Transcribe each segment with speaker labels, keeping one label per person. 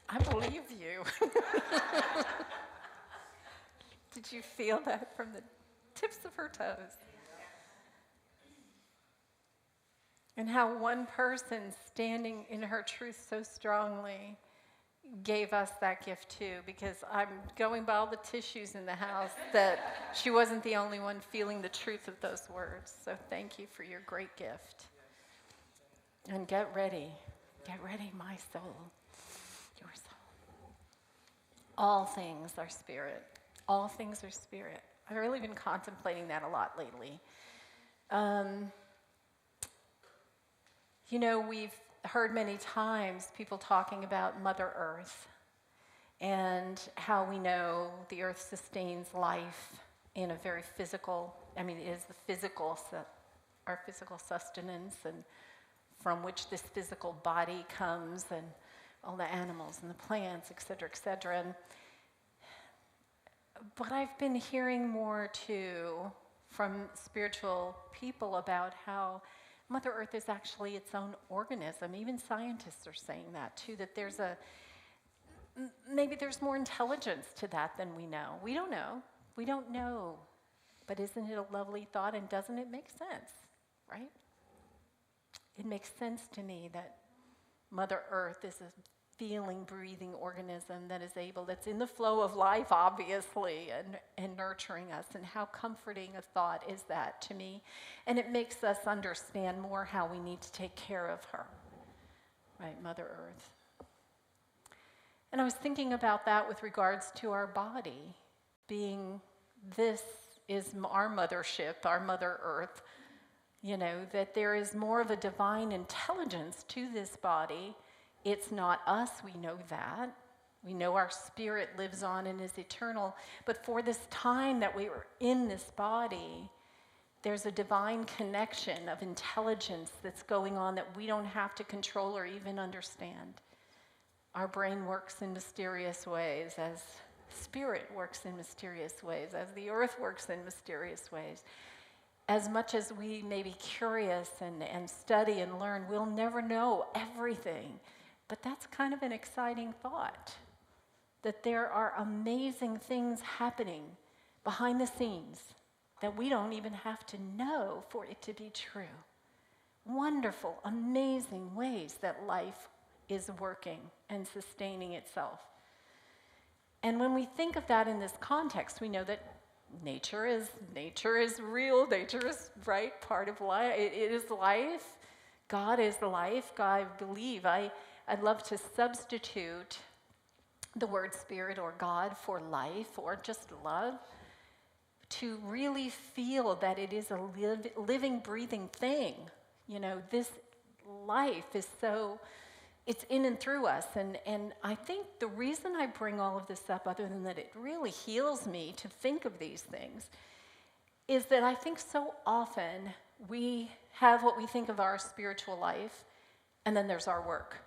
Speaker 1: I believe you. Did you feel that from the tips of her toes? And how one person standing in her truth so strongly gave us that gift too, because I'm going by all the tissues in the house that she wasn't the only one feeling the truth of those words. So thank you for your great gift. And get ready, my soul, your soul. All things are spirit. All things are spirit. I've really been contemplating that a lot lately. We've heard many times people talking about Mother Earth and how we know the earth sustains life in a very physical, it is the physical, our physical sustenance, and from which this physical body comes, and all the animals and the plants, et cetera, but I've been hearing more too from spiritual people about how Mother Earth is actually its own organism. Even scientists are saying that too, that maybe there's more intelligence to that than we know. We don't know. But isn't it a lovely thought, and doesn't it make sense, right? It makes sense to me that Mother Earth is a feeling, breathing organism that's in the flow of life, obviously, and nurturing us. And how comforting a thought is that to me. And it makes us understand more how we need to take care of her, right, Mother Earth. And I was thinking about that with regards to our body, being this is our mothership, our Mother Earth, that there is more of a divine intelligence to this body. It's not us, we know that. We know our spirit lives on and is eternal. But for this time that we were in this body, there's a divine connection of intelligence that's going on that we don't have to control or even understand. Our brain works in mysterious ways, as spirit works in mysterious ways, as the earth works in mysterious ways. As much as we may be curious and study and learn, we'll never know everything. But that's kind of an exciting thought, that there are amazing things happening behind the scenes that we don't even have to know for it to be true. Wonderful, amazing ways that life is working and sustaining itself. And when we think of that in this context, we know that nature is real, nature is, right, part of life. It is life. God is life. God, I believe, I'd love to substitute the word spirit or God for life or just love, to really feel that it is a living, breathing thing. This life is it's in and through us. And I think the reason I bring all of this up, other than that it really heals me to think of these things, is that I think so often we have what we think of our spiritual life, and then there's our work.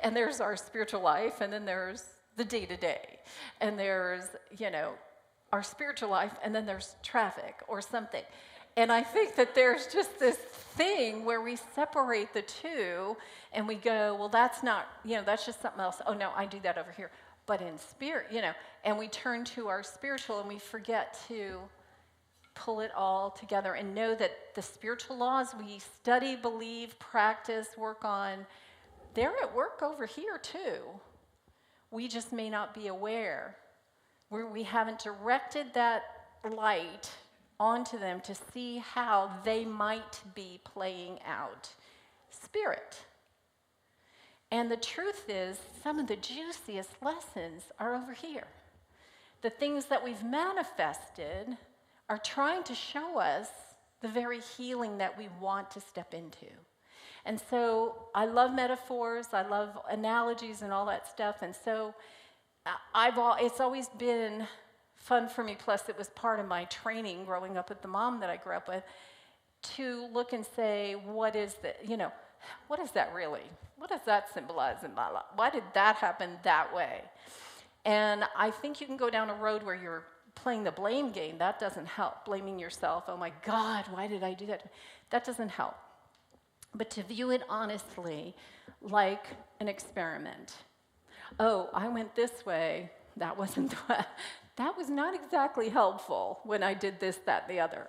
Speaker 1: And there's our spiritual life, and then there's the day-to-day. And there's, our spiritual life, and then there's traffic or something. And I think that there's just this thing where we separate the two, and we go, well, that's not, that's just something else. Oh, no, I do that over here. But in spirit, and we turn to our spiritual, and we forget to pull it all together and know that the spiritual laws we study, believe, practice, work on, they're at work over here too. We just may not be aware. We haven't directed that light onto them to see how they might be playing out. Spirit. And the truth is, some of the juiciest lessons are over here. The things that we've manifested are trying to show us the very healing that we want to step into. And so I love metaphors, I love analogies and all that stuff, and so it's always been fun for me, plus it was part of my training growing up with the mom that I grew up with, to look and say, what is that, what is that really? What does that symbolize in my life? Why did that happen that way? And I think you can go down a road where you're playing the blame game. That doesn't help. Blaming yourself, oh my God, why did I do that? That doesn't help. But to view it honestly, like an experiment. oh, I went this way. That wasn't, that was not exactly helpful when I did this, that, and the other,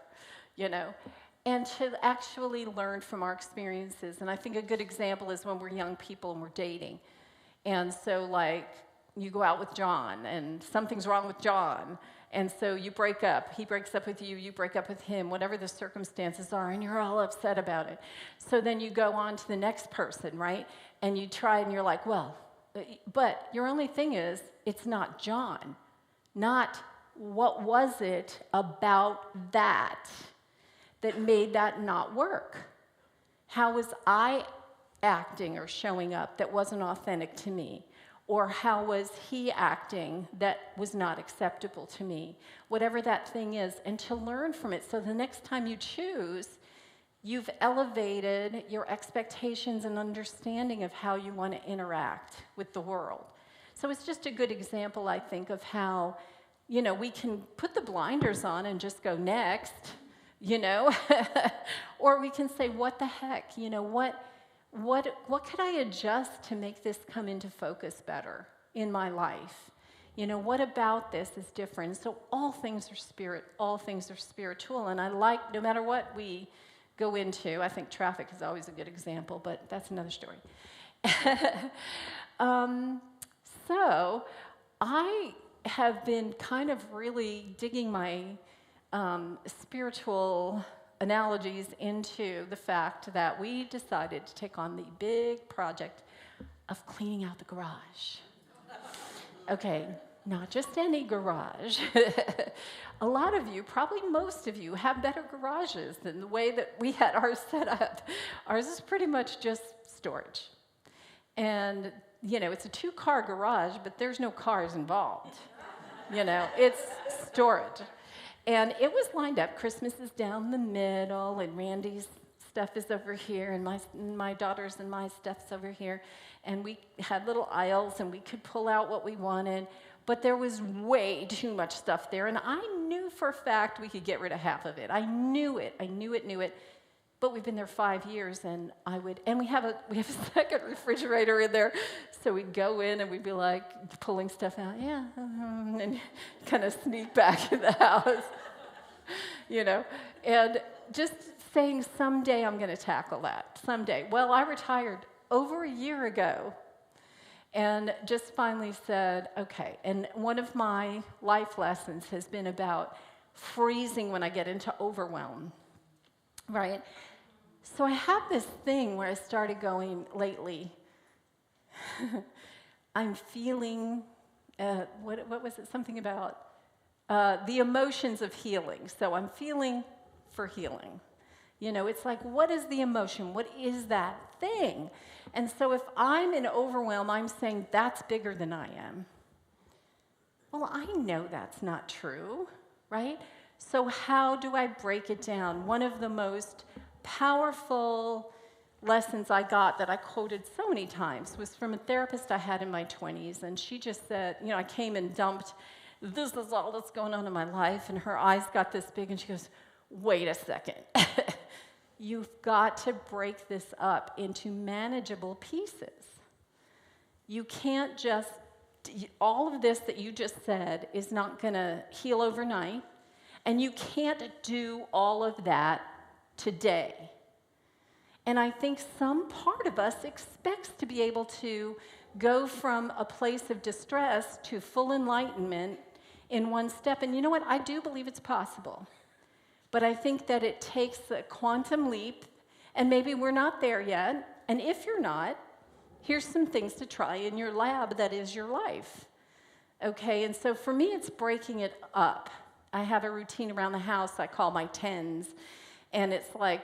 Speaker 1: you know? And to actually learn from our experiences. And I think a good example is when we're young people and we're dating. And so, like, you go out with John, and something's wrong with John. And so you break up. He breaks up with you, you break up with him, whatever the circumstances are, and you're all upset about it. So then you go on to the next person, right? And you try, and you're like, well, but your only thing is, it's not John. Not what was it about that made that not work? How was I acting or showing up that wasn't authentic to me? Or how was he acting that was not acceptable to me? Whatever that thing is, and to learn from it so the next time you choose, you've elevated your expectations and understanding of how you want to interact with the world. So it's just a good example, I think, of how, you know, we can put the blinders on and just go next, you know? Or we can say, what the heck, you know, what could I adjust to make this come into focus better in my life? You know, what about this is different? So all things are spirit, all things are spiritual, and I like, no matter what we go into, I think traffic is always a good example, but that's another story. So I have been kind of really digging my spiritual analogies into the fact that we decided to take on the big project of cleaning out the garage. Okay, not just any garage. A lot of you, probably most of you, have better garages than the way that we had ours set up. Ours is pretty much just storage. And, you know, it's a 2-car garage, but there's no cars involved. You know, it's storage. And it was lined up. Christmas is down the middle, and Randy's stuff is over here, and my daughter's and my stuff's over here. And we had little aisles, and we could pull out what we wanted. But there was way too much stuff there, and I knew for a fact we could get rid of half of it. I knew it. But we've been there 5 years, and we have a second refrigerator in there, so we'd go in and we'd be like pulling stuff out, and kind of sneak back in the house, you know, and just saying someday I'm going to tackle that, someday. Well, I retired over a year ago, and just finally said, okay. And one of my life lessons has been about freezing when I get into overwhelm. Right? So I have this thing where I started going lately. I'm feeling, what was it? Something about the emotions of healing. So I'm feeling for healing. You know, it's like, what is the emotion? What is that thing? And so if I'm in overwhelm, I'm saying that's bigger than I am. Well, I know that's not true, right? So how do I break it down? One of the most powerful lessons I got that I quoted so many times was from a therapist I had in my 20s, and she just said, you know, I came and dumped, this is all that's going on in my life, and her eyes got this big, and she goes, wait a second. You've got to break this up into manageable pieces. You can't just, all of this that you just said is not going to heal overnight. And you can't do all of that today. And I think some part of us expects to be able to go from a place of distress to full enlightenment in one step. And you know what? I do believe it's possible. But I think that it takes a quantum leap, and maybe we're not there yet. And if you're not, here's some things to try in your lab that is your life. Okay, and so for me, it's breaking it up. I have a routine around the house I call my 10s, and it's like,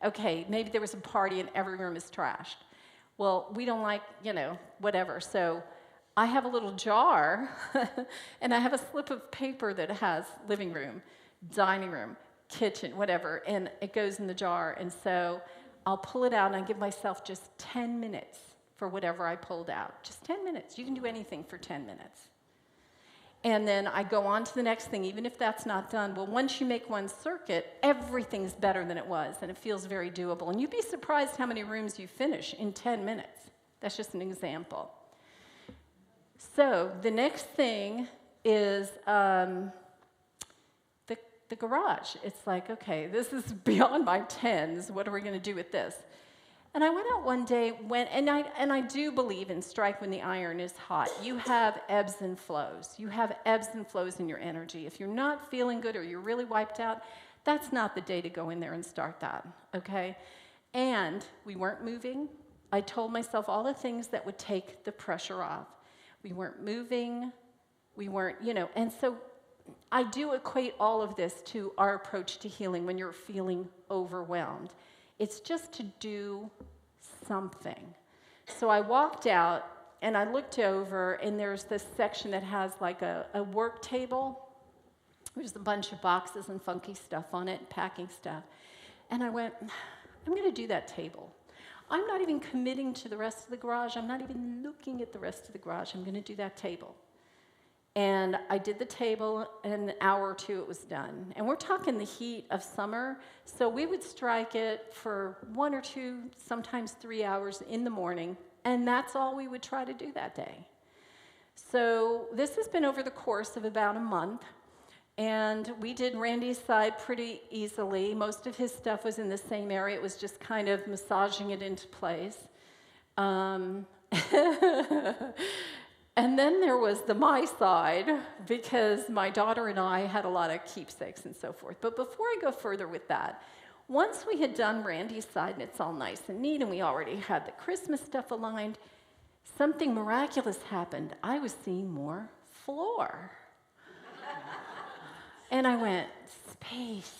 Speaker 1: okay, maybe there was a party and every room is trashed. Well, we don't like, you know, whatever. So I have a little jar, and I have a slip of paper that has living room, dining room, kitchen, whatever, and it goes in the jar. And so I'll pull it out, and I give myself just 10 minutes for whatever I pulled out. Just 10 minutes. You can do anything for 10 minutes. And then I go on to the next thing, even if that's not done. Well, once you make one circuit, everything's better than it was, and it feels very doable. And you'd be surprised how many rooms you finish in 10 minutes. That's just an example. So the next thing is the garage. It's like, okay, this is beyond my tens. What are we going to do with this? And I went out one day, and I do believe in strike when the iron is hot. You have ebbs and flows. You have ebbs and flows in your energy. If you're not feeling good or you're really wiped out, that's not the day to go in there and start that, okay? And we weren't moving. I told myself all the things that would take the pressure off. We weren't moving. We weren't, and so I do equate all of this to our approach to healing when you're feeling overwhelmed. It's just to do something. So I walked out and I looked over, and there's this section that has like a work table. There's a bunch of boxes and funky stuff on it, packing stuff. And I went, I'm going to do that table. I'm not even committing to the rest of the garage. I'm not even looking at the rest of the garage. I'm going to do that table. And I did the table, and in an hour or two it was done. And we're talking the heat of summer, so we would strike it for 1 or 2, sometimes 3 hours in the morning, and that's all we would try to do that day. So this has been over the course of about a month, and we did Randy's side pretty easily. Most of his stuff was in the same area. It was just kind of massaging it into place. And then there was my side, because my daughter and I had a lot of keepsakes and so forth. But before I go further with that, once we had done Randy's side, and it's all nice and neat, and we already had the Christmas stuff aligned, something miraculous happened. I was seeing more floor. And I went, space.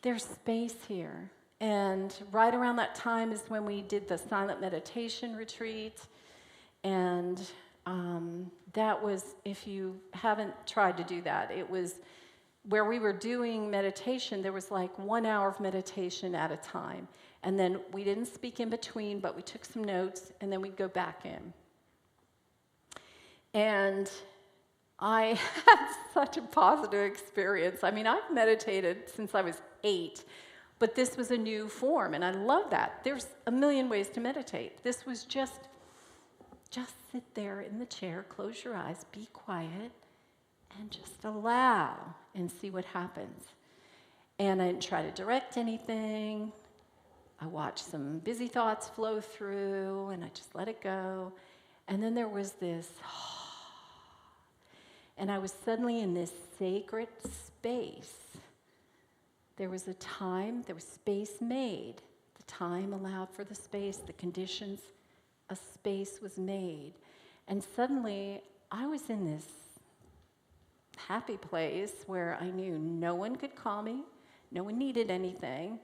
Speaker 1: There's space here. And right around that time is when we did the silent meditation retreat. And that was, if you haven't tried to do that, it was where we were doing meditation. There was like 1 hour of meditation at a time. And then we didn't speak in between, but we took some notes, and then we'd go back in. And I had such a positive experience. I mean, I've meditated since I was 8. But this was a new form, and I love that. There's a million ways to meditate. This was just sit there in the chair, close your eyes, be quiet, and just allow and see what happens. And I didn't try to direct anything. I watched some busy thoughts flow through, and I just let it go. And then there was this, and I was suddenly in this sacred space. There was a time, there was space made. The time allowed for the space, the conditions, a space was made. And suddenly, I was in this happy place where I knew no one could call me, no one needed anything,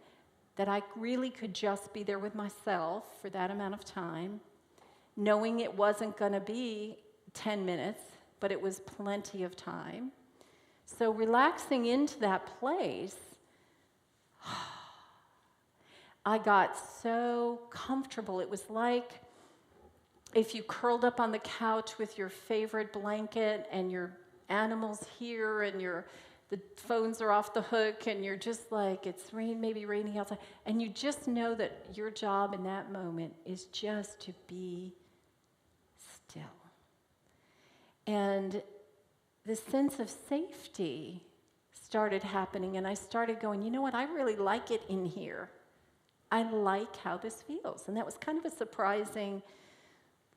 Speaker 1: that I really could just be there with myself for that amount of time, knowing it wasn't going to be 10 minutes, but it was plenty of time. So relaxing into that place, I got so comfortable. It was like if you curled up on the couch with your favorite blanket and your animals here and the phones are off the hook and you're just like, it's maybe raining outside, and you just know that your job in that moment is just to be still. And the sense of safety started happening, and I started going, you know what, I really like it in here. I like how this feels. And that was kind of a surprising,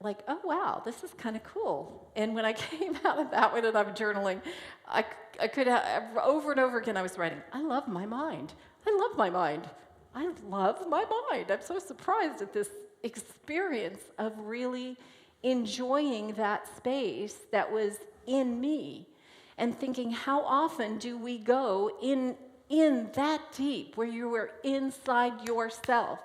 Speaker 1: like, oh, wow, this is kind of cool. And when I came out of that one and I'm journaling, I could have, over and over again, I was writing, I love my mind. I love my mind. I love my mind. I'm so surprised at this experience of really enjoying that space that was in me. And thinking, how often do we go in that deep, where you are inside yourself?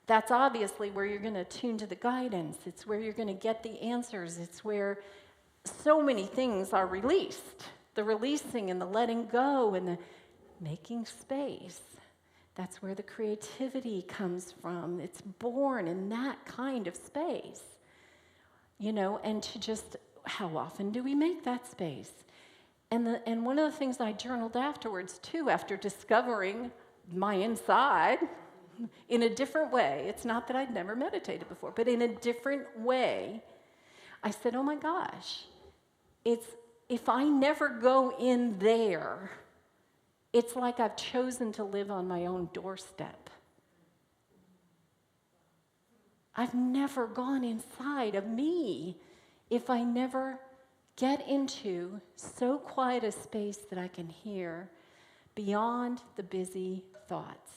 Speaker 1: That's obviously where you're going to tune to the guidance. It's where you're going to get the answers. It's where so many things are released. The releasing and the letting go and the making space. That's where the creativity comes from. It's born in that kind of space. And to just, how often do we make that space? And one of the things I journaled afterwards, too, after discovering my inside, in a different way. It's not that I'd never meditated before, but in a different way, I said, oh my gosh, if I never go in there, it's like I've chosen to live on my own doorstep. I've never gone inside of me if I never get into so quiet a space that I can hear beyond the busy thoughts,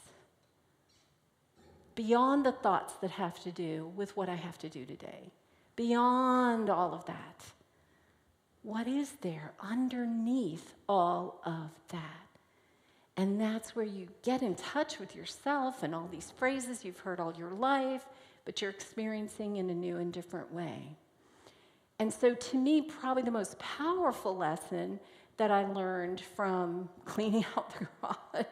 Speaker 1: beyond the thoughts that have to do with what I have to do today, beyond all of that. What is there underneath all of that? And that's where you get in touch with yourself and all these phrases you've heard all your life, but you're experiencing in a new and different way. And so to me, probably the most powerful lesson that I learned from cleaning out the garage,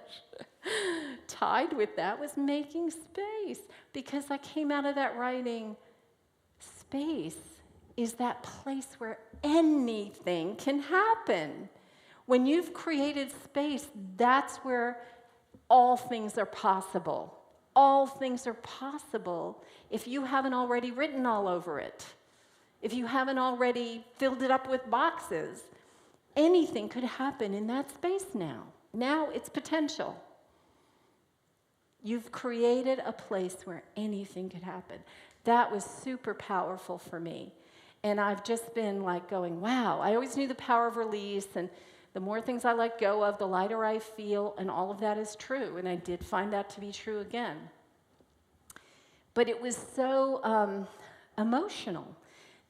Speaker 1: tied with that, was making space. Because I came out of that writing, space is that place where anything can happen. When you've created space, that's where all things are possible. All things are possible if you haven't already written all over it. If you haven't already filled it up with boxes. Anything could happen in that space now. Now it's potential. You've created a place where anything could happen. That was super powerful for me. And I've just been like going, wow, I always knew the power of release, and the more things I let go of, the lighter I feel, and all of that is true. And I did find that to be true again. But it was so emotional.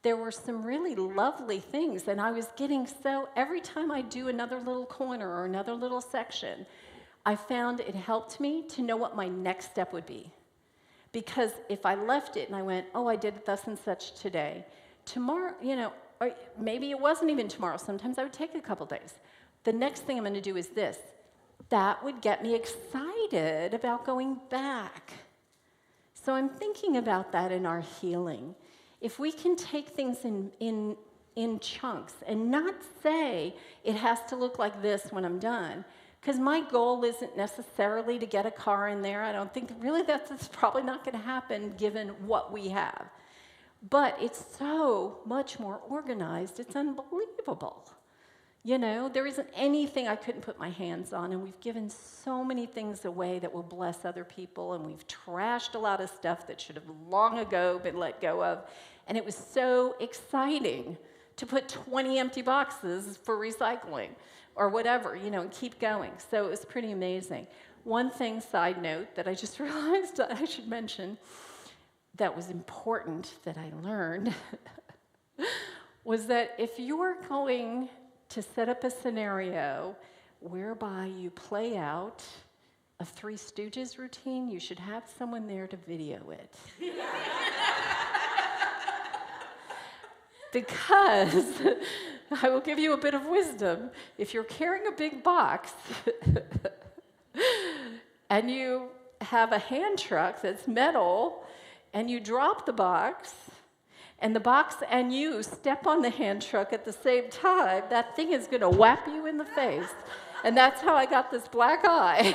Speaker 1: There were some really lovely things, and I was getting so, every time I do another little corner or another little section, I found it helped me to know what my next step would be. Because if I left it and I went, oh, I did thus and such today, tomorrow, or maybe it wasn't even tomorrow, sometimes I would take a couple days. The next thing I'm going to do is this. That would get me excited about going back. So I'm thinking about that in our healing. If we can take things in chunks and not say it has to look like this when I'm done, because my goal isn't necessarily to get a car in there. I don't think really that's probably not going to happen given what we have. But it's so much more organized, it's unbelievable. There isn't anything I couldn't put my hands on, and we've given so many things away that will bless other people, and we've trashed a lot of stuff that should have long ago been let go of. And it was so exciting to put 20 empty boxes for recycling or whatever, and keep going. So it was pretty amazing. One thing, side note, that I just realized I should mention that was important that I learned was that if you're going to set up a scenario whereby you play out a Three Stooges routine, you should have someone there to video it. Because, I will give you a bit of wisdom, if you're carrying a big box and you have a hand truck that's metal and you drop the box, and the box and you step on the hand truck at the same time, that thing is going to whap you in the face. And that's how I got this black eye.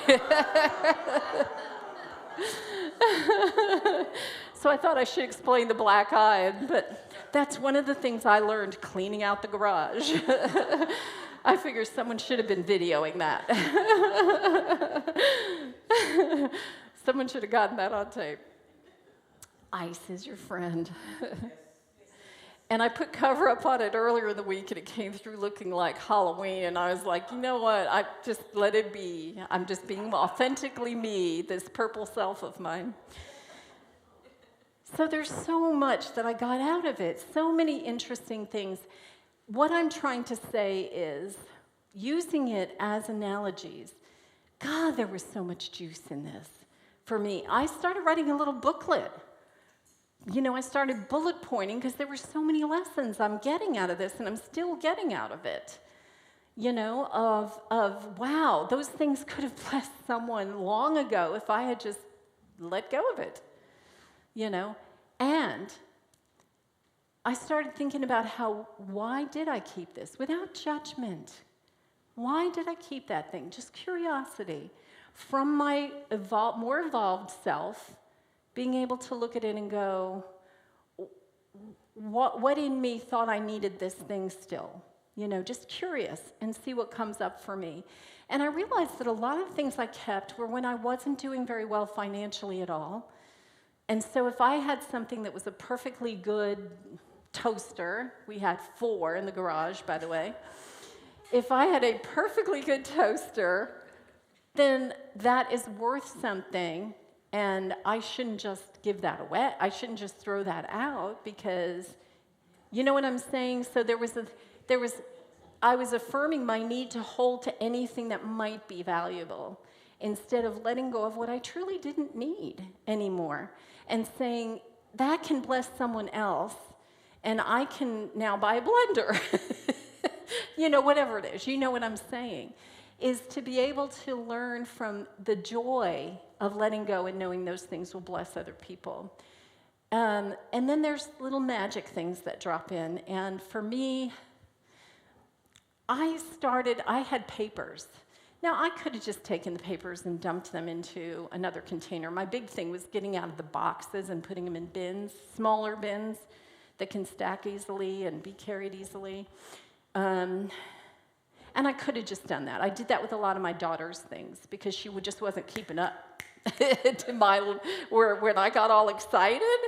Speaker 1: So I thought I should explain the black eye, but that's one of the things I learned cleaning out the garage. I figure someone should have been videoing that. Someone should have gotten that on tape. Ice is your friend. And I put cover up on it earlier in the week, and it came through looking like Halloween, and I was like, you know what, I just let it be. I'm just being authentically me, this purple self of mine. So there's so much that I got out of it, so many interesting things. What I'm trying to say is, using it as analogies, God, there was so much juice in this for me. I started writing a little booklet. I started bullet pointing because there were so many lessons I'm getting out of this, and I'm still getting out of it. Of wow, those things could have blessed someone long ago if I had just let go of it. And I started thinking about why did I keep this? Without judgment. Why did I keep that thing? Just curiosity. from my more evolved self, being able to look at it and go, what in me thought I needed this thing still? Just curious and see what comes up for me. And I realized that a lot of things I kept were when I wasn't doing very well financially at all. And so if I had something that was a perfectly good toaster, we had 4 in the garage, by the way. If I had a perfectly good toaster, then that is worth something, and I shouldn't just give that away. I shouldn't just throw that out, because, you know what I'm saying? So I was affirming my need to hold to anything that might be valuable, instead of letting go of what I truly didn't need anymore, and saying, that can bless someone else, and I can now buy a blender. Whatever it is, you know what I'm saying, is to be able to learn from the joy of letting go and knowing those things will bless other people. And then there's little magic things that drop in. And for me, I had papers. Now, I could have just taken the papers and dumped them into another container. My big thing was getting out of the boxes and putting them in bins, smaller bins that can stack easily and be carried easily. And I could have just done that. I did that with a lot of my daughter's things, because she just wasn't keeping up to when I got all excited,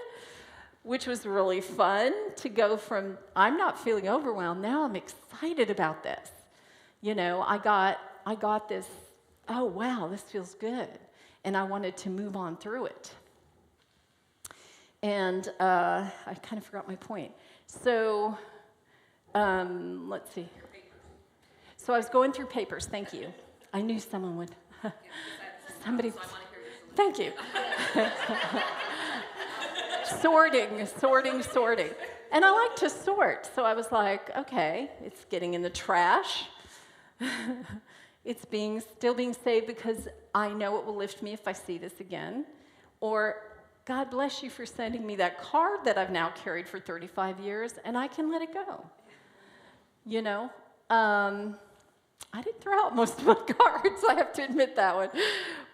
Speaker 1: which was really fun to go from, I'm not feeling overwhelmed, now I'm excited about this. I got this, oh wow, this feels good. And I wanted to move on through it. And I kind of forgot my point. So, let's see. So I was going through papers, thank you. I knew someone would. Somebody, thank you. Sorting. And I like to sort, so I was like, okay, it's getting in the trash. It's still being saved because I know it will lift me if I see this again. Or, God bless you for sending me that card that I've now carried for 35 years, and I can let it go. I didn't throw out most of my cards, I have to admit that one.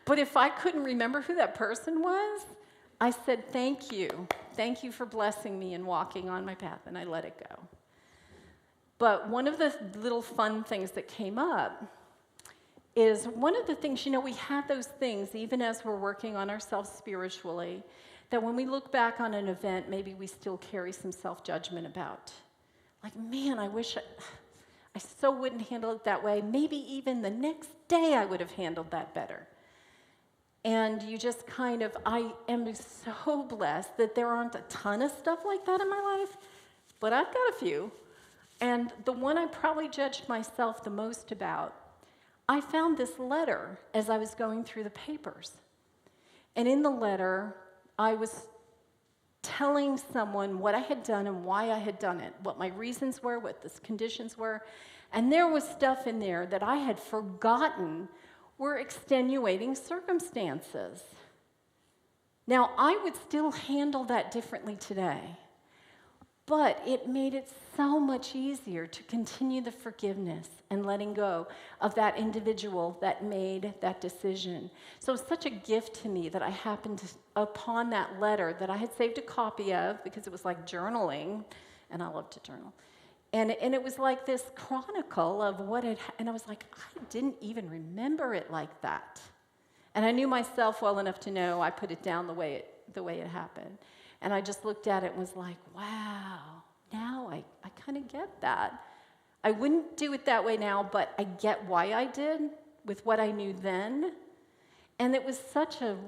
Speaker 1: But if I couldn't remember who that person was, I said, thank you. Thank you for blessing me and walking on my path, and I let it go. But one of the little fun things that came up is one of the things, we have those things, even as we're working on ourselves spiritually, that when we look back on an event, maybe we still carry some self-judgment about. Like, man, I wish I so wouldn't handle it that way. Maybe even the next day I would have handled that better. And you just I am so blessed that there aren't a ton of stuff like that in my life, but I've got a few. And the one I probably judged myself the most about, I found this letter as I was going through the papers. And in the letter, I was telling someone what I had done and why I had done it, what my reasons were, what the conditions were. And there was stuff in there that I had forgotten were extenuating circumstances. Now, I would still handle that differently today, but it made it so much easier to continue the forgiveness and letting go of that individual that made that decision. So it's such a gift to me that I happened upon that letter that I had saved a copy of, because it was like journaling, and I love to journal. And it was like this chronicle of what had, and I was like, I didn't even remember it like that. And I knew myself well enough to know I put it down the way it happened. And I just looked at it and was like, wow, now I kind of get that. I wouldn't do it that way now, but I get why I did with what I knew then. And it was such a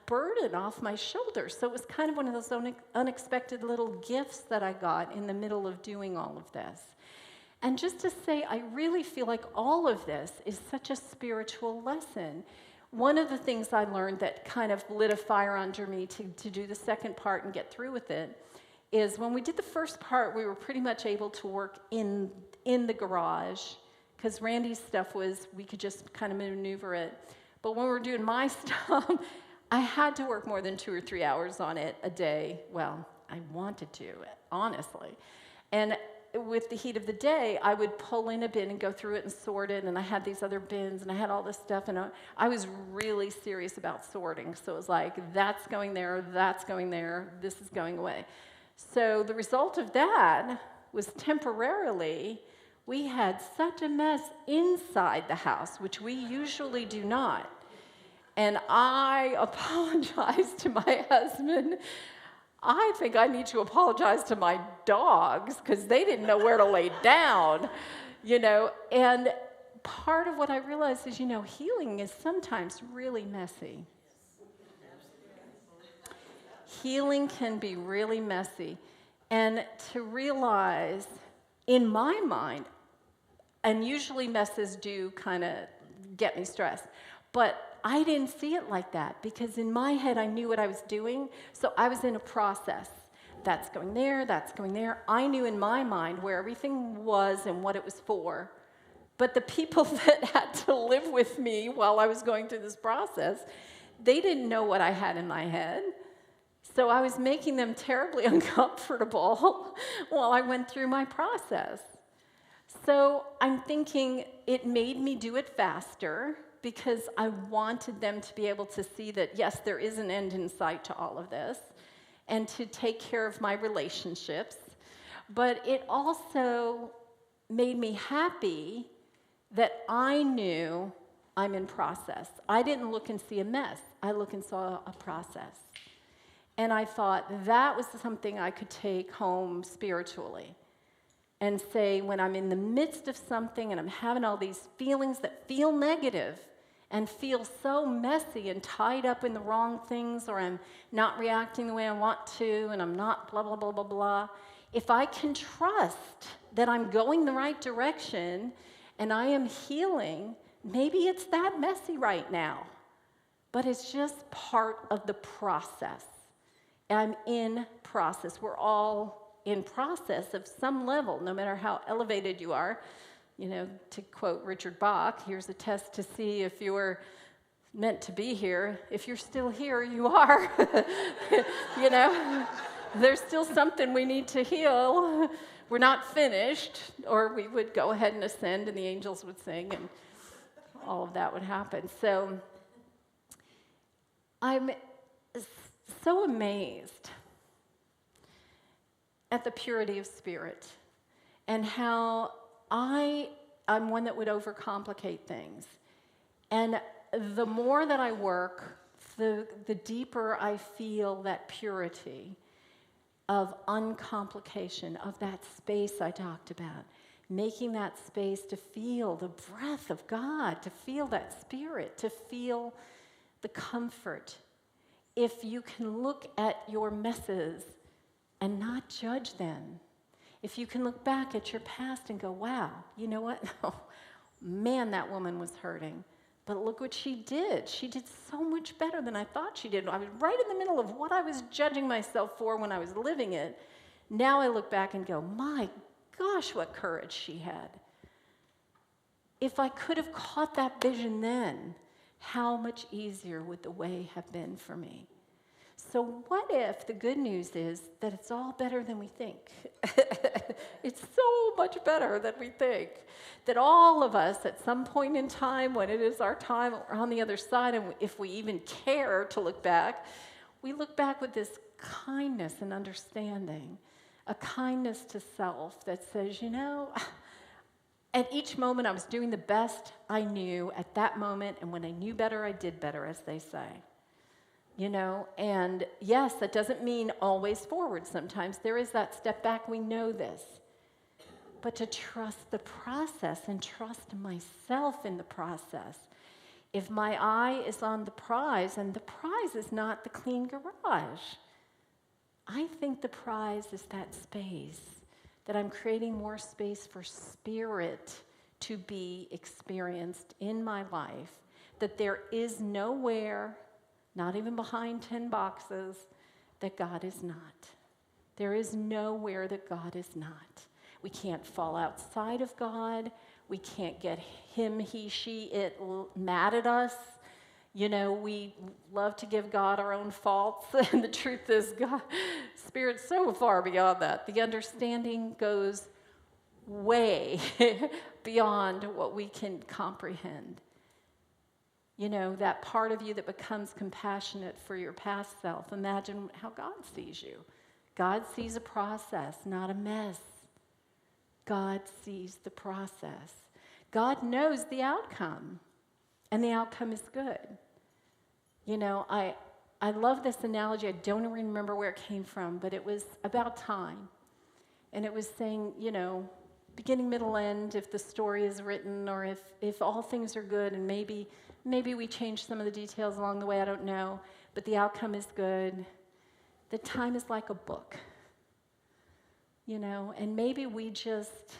Speaker 1: burden off my shoulders. So it was kind of one of those unexpected little gifts that I got in the middle of doing all of this. And just to say, I really feel like all of this is such a spiritual lesson. One of the things I learned that kind of lit a fire under me to do the second part and get through with it is when we did the first part, we were pretty much able to work in the garage, because Randy's stuff was, we could just kind of maneuver it. But when we were doing my stuff, I had to work more than 2 or 3 hours on it a day. Well, I wanted to, honestly. And with the heat of the day, I would pull in a bin and go through it and sort it, and I had these other bins, and I had all this stuff, and I was really serious about sorting. So it was like, that's going there, this is going away. So the result of that was temporarily, we had such a mess inside the house, which we usually do not. And I apologized to my husband. I think I need to apologize to my dogs because they didn't know where to lay down, And part of what I realized is, healing is sometimes really messy. Healing can be really messy. And to realize, in my mind, and usually messes do kind of get me stressed, but I didn't see it like that because in my head I knew what I was doing, so I was in a process. That's going there, that's going there. I knew in my mind where everything was and what it was for. But the people that had to live with me while I was going through this process, they didn't know what I had in my head. So I was making them terribly uncomfortable while I went through my process. So I'm thinking it made me do it faster because I wanted them to be able to see that, yes, there is an end in sight to all of this, and to take care of my relationships. But it also made me happy that I knew I'm in process. I didn't look and see a mess. I look and saw a process. And I thought that was something I could take home spiritually and say, when I'm in the midst of something and I'm having all these feelings that feel negative and feel so messy and tied up in the wrong things, or I'm not reacting the way I want to, and I'm not blah, blah, blah, blah, blah, if I can trust that I'm going the right direction and I am healing, maybe it's that messy right now, but it's just part of the process. I'm in process. We're all in process of some level, no matter how elevated you are. To quote Richard Bach, here's a test to see if you're meant to be here. If you're still here, you are. There's still something we need to heal. We're not finished, or we would go ahead and ascend, and the angels would sing, and all of that would happen. So I'm so amazed at the purity of spirit and how I'm one that would overcomplicate things. And the more that I work, the deeper I feel that purity of uncomplication, of that space I talked about, making that space to feel the breath of God, to feel that spirit, to feel the comfort. If you can look at your messes and not judge them, if you can look back at your past and go, wow, you know what? Oh, man, that woman was hurting. But look what she did. She did so much better than I thought she did. I was right in the middle of what I was judging myself for when I was living it. Now I look back and go, my gosh, what courage she had. If I could have caught that vision then, how much easier would the way have been for me? So what if the good news is that it's all better than we think? It's so much better than we think. That all of us at some point in time, when it is our time, we're on the other side, and if we even care to look back, we look back with this kindness and understanding, a kindness to self that says, at each moment I was doing the best I knew at that moment, and when I knew better, I did better, as they say. And yes, that doesn't mean always forward. Sometimes there is that step back, we know this. But to trust the process and trust myself in the process. If my eye is on the prize, and the prize is not the clean garage, I think the prize is that space, that I'm creating more space for spirit to be experienced in my life, that there is nowhere, not even behind 10 boxes, that God is not. There is nowhere that God is not. We can't fall outside of God. We can't get him, he, she, it mad at us. We love to give God our own faults, and the truth is, God, Spirit's so far beyond that. The understanding goes way beyond what we can comprehend. You know, that part of you that becomes compassionate for your past self. Imagine how God sees you. God sees a process, not a mess. God sees the process. God knows the outcome, and the outcome is good. You know, I love this analogy. I don't even remember where it came from, but it was about time. And it was saying, you know, beginning, middle, end, if the story is written, or if all things are good, and maybe we change some of the details along the way, I don't know, but the outcome is good. The time is like a book, you know, and maybe we just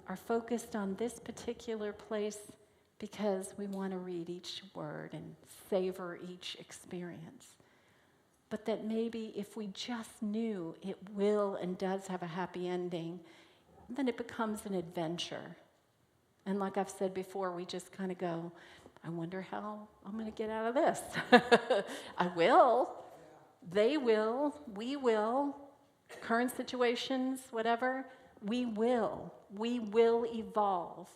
Speaker 1: are focused on this particular place because we want to read each word and savor each experience. But that maybe if we just knew it will and does have a happy ending, then it becomes an adventure. And like I've said before, we just kind of go, I wonder how I'm going to get out of this. I will. They will. We will. Current situations, whatever, we will. We will evolve.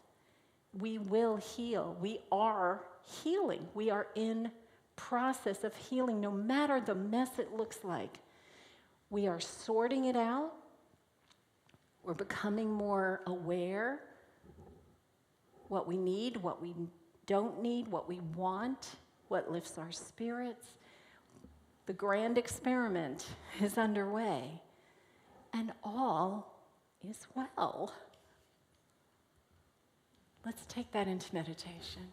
Speaker 1: We will heal. We are healing. We are in process of healing, no matter the mess it looks like. We are sorting it out. We're becoming more aware what we need, what we don't need, what we want, what lifts our spirits. The grand experiment is underway, and all is well. Let's take that into meditation.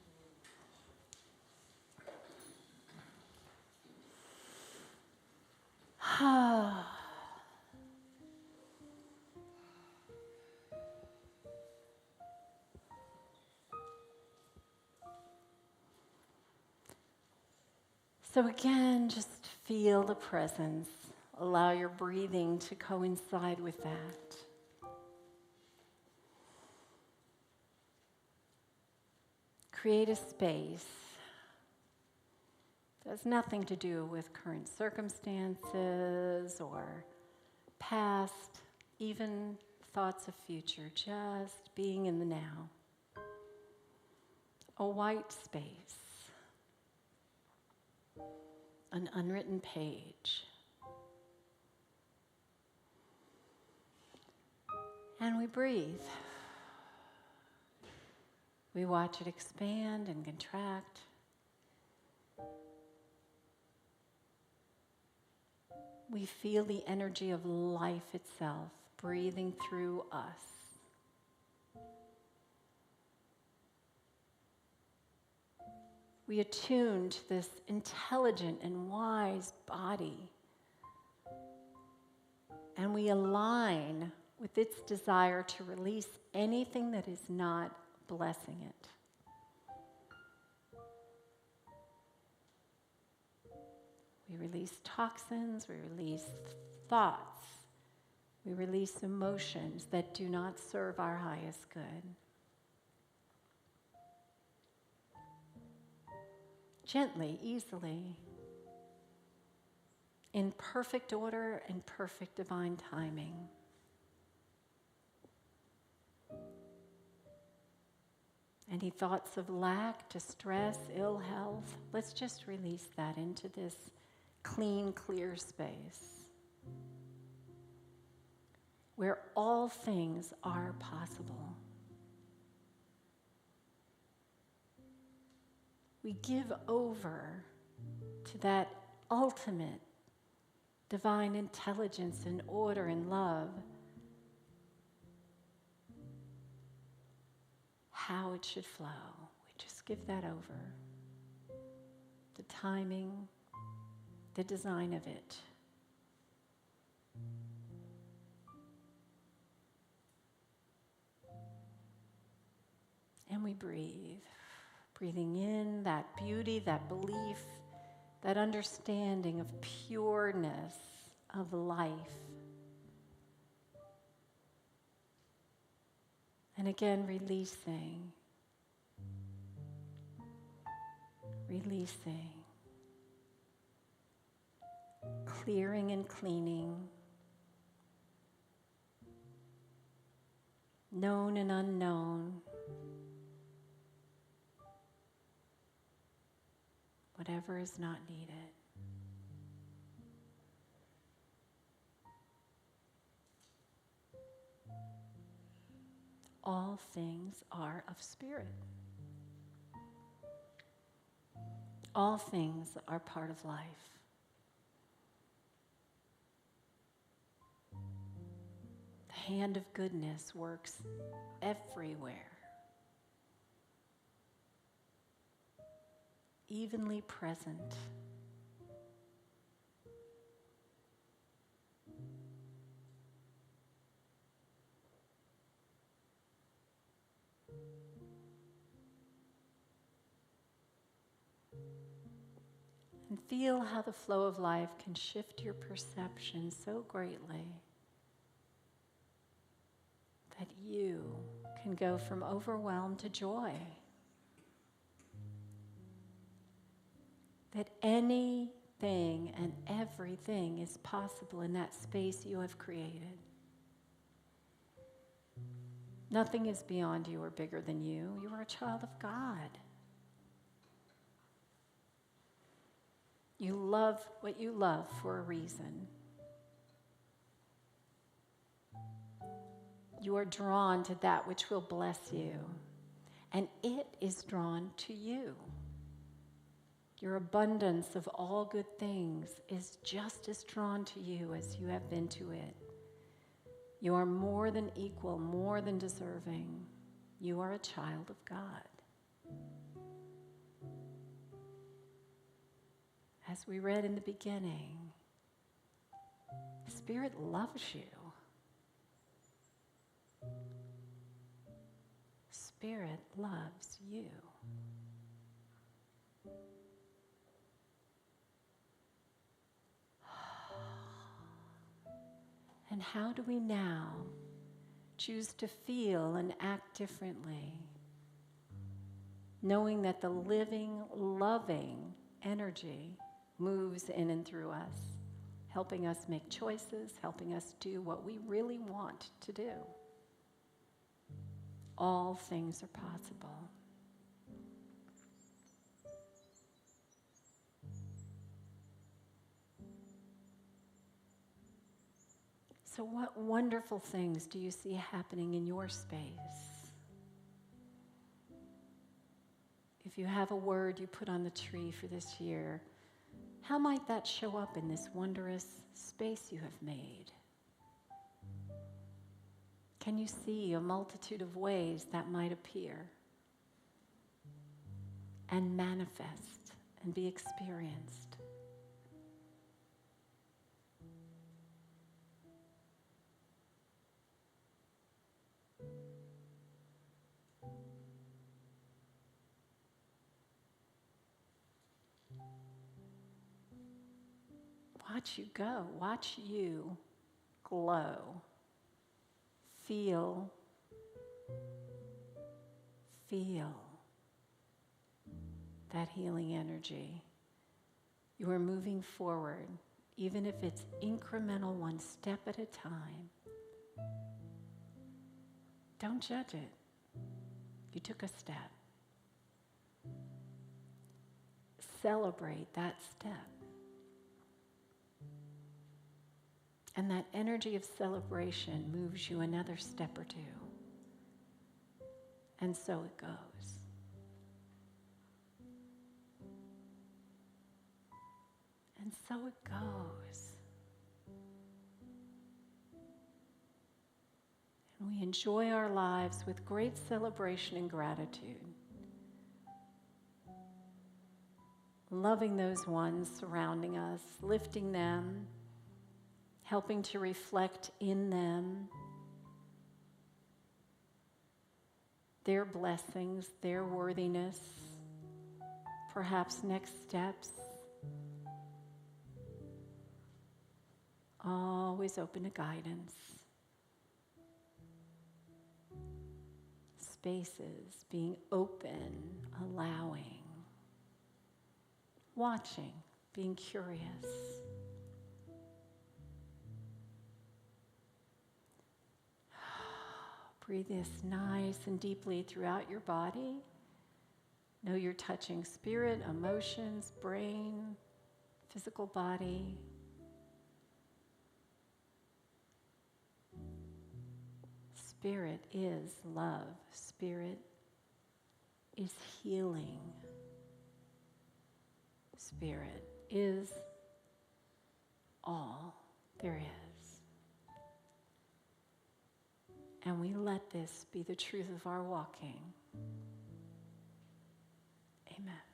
Speaker 1: So again, just feel the presence. Allow your breathing to coincide with that. Create a space. It has nothing to do with current circumstances or past, even thoughts of future, just being in the now. A white space. An unwritten page. And we breathe. We watch it expand and contract. We feel the energy of life itself breathing through us. We attune to this intelligent and wise body. And we align with its desire to release anything that is not blessing it. We release toxins, we release thoughts, we release emotions that do not serve our highest good. Gently, easily, in perfect order and perfect divine timing. Any thoughts of lack, distress, ill health, let's just release that into this clean, clear space where all things are possible. We give over to that ultimate divine intelligence and order and love, how it should flow. We just give that over. The timing, the design of it. And we breathe. Breathing in that beauty, that belief, that understanding of pureness of life. And again, releasing. Releasing. Clearing and cleaning. known and unknown, whatever is not needed. All things are of spirit. All things are part of life. The hand of goodness works everywhere, evenly present. And feel how the flow of life can shift your perception so greatly that you can go from overwhelm to joy. That anything and everything is possible in that space you have created. Nothing is beyond you or bigger than you. You are a child of God. You love what you love for a reason. You are drawn to that which will bless you, and it is drawn to you. Your abundance of all good things is just as drawn to you as you have been to it. You are more than equal, more than deserving. You are a child of God. As we read in the beginning, Spirit loves you. Spirit loves you. And how do we now choose to feel and act differently, knowing that the living, loving energy moves in and through us, helping us make choices, helping us do what we really want to do? All things are possible. So what wonderful things do you see happening in your space? If you have a word you put on the tree for this year, how might that show up in this wondrous space you have made? Can you see a multitude of ways that might appear and manifest and be experienced? Watch you go. Watch you glow. Feel that healing energy. You are moving forward, even if it's incremental, one step at a time. Don't judge it. You took a step. Celebrate that step. And that energy of celebration moves you another step or two. And so it goes. And so it goes. And we enjoy our lives with great celebration and gratitude. Loving those ones surrounding us, lifting them, helping to reflect in them their blessings, their worthiness, perhaps next steps. Always open to guidance. Spaces, being open, allowing, watching, being curious. Breathe this nice and deeply throughout your body. Know you're touching spirit, emotions, brain, physical body. Spirit is love. Spirit is healing. Spirit is all there is. And we let this be the truth of our walking. Amen.